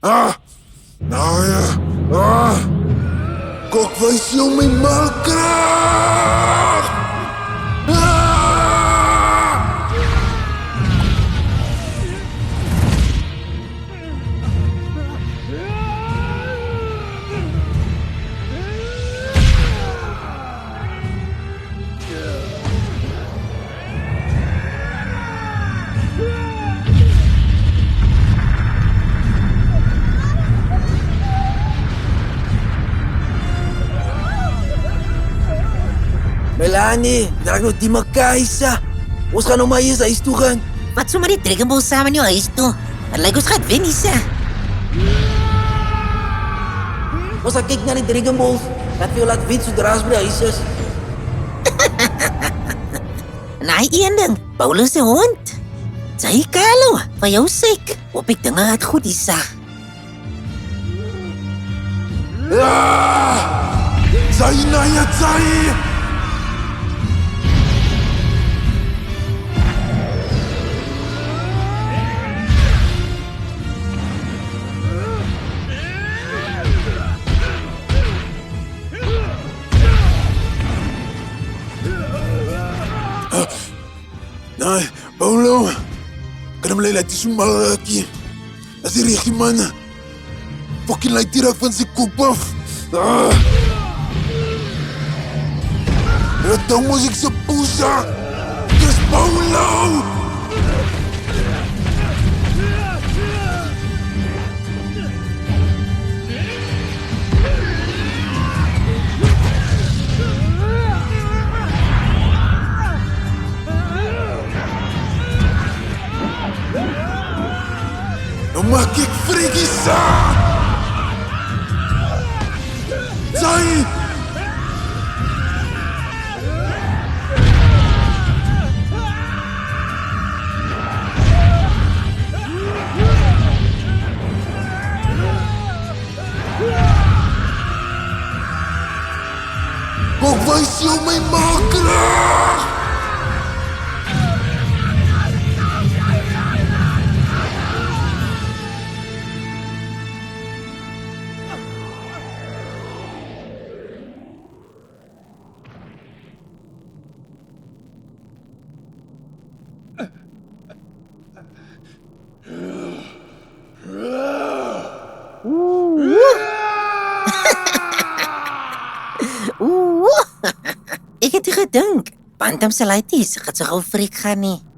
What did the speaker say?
Ah! Nou ja. Ah! Kok wys jou my malkrag! Ah! Melanie, draag nog die makaisa. Ons gaan nog maar eens huis toe gaan. Wat sommer die Dragon Ball saam in jou huis toe? Het lyk ons gaat wen, Isa. Ons gaan kyk na die Dragon Balls. Laat vir jou laat weet sodra ons by die huis is. En hy een ding, Paulus se hond. Sy Carlo, van jou sek. Hoop ek dinge gaat goed, Isa. Ah! Zai na ya zai! Nee, Paulo. Kan hom laat die smal rakie. As die regie man. Fucking laat die raak van sy kop af. Ah! Dan moet ik ze poesa. Dus Paulo! Dan maak ik frigisa! Zai! Kok wys jou my malkrag! Ek het gedink, Bantam se laities gaat so gou freak gaan nie.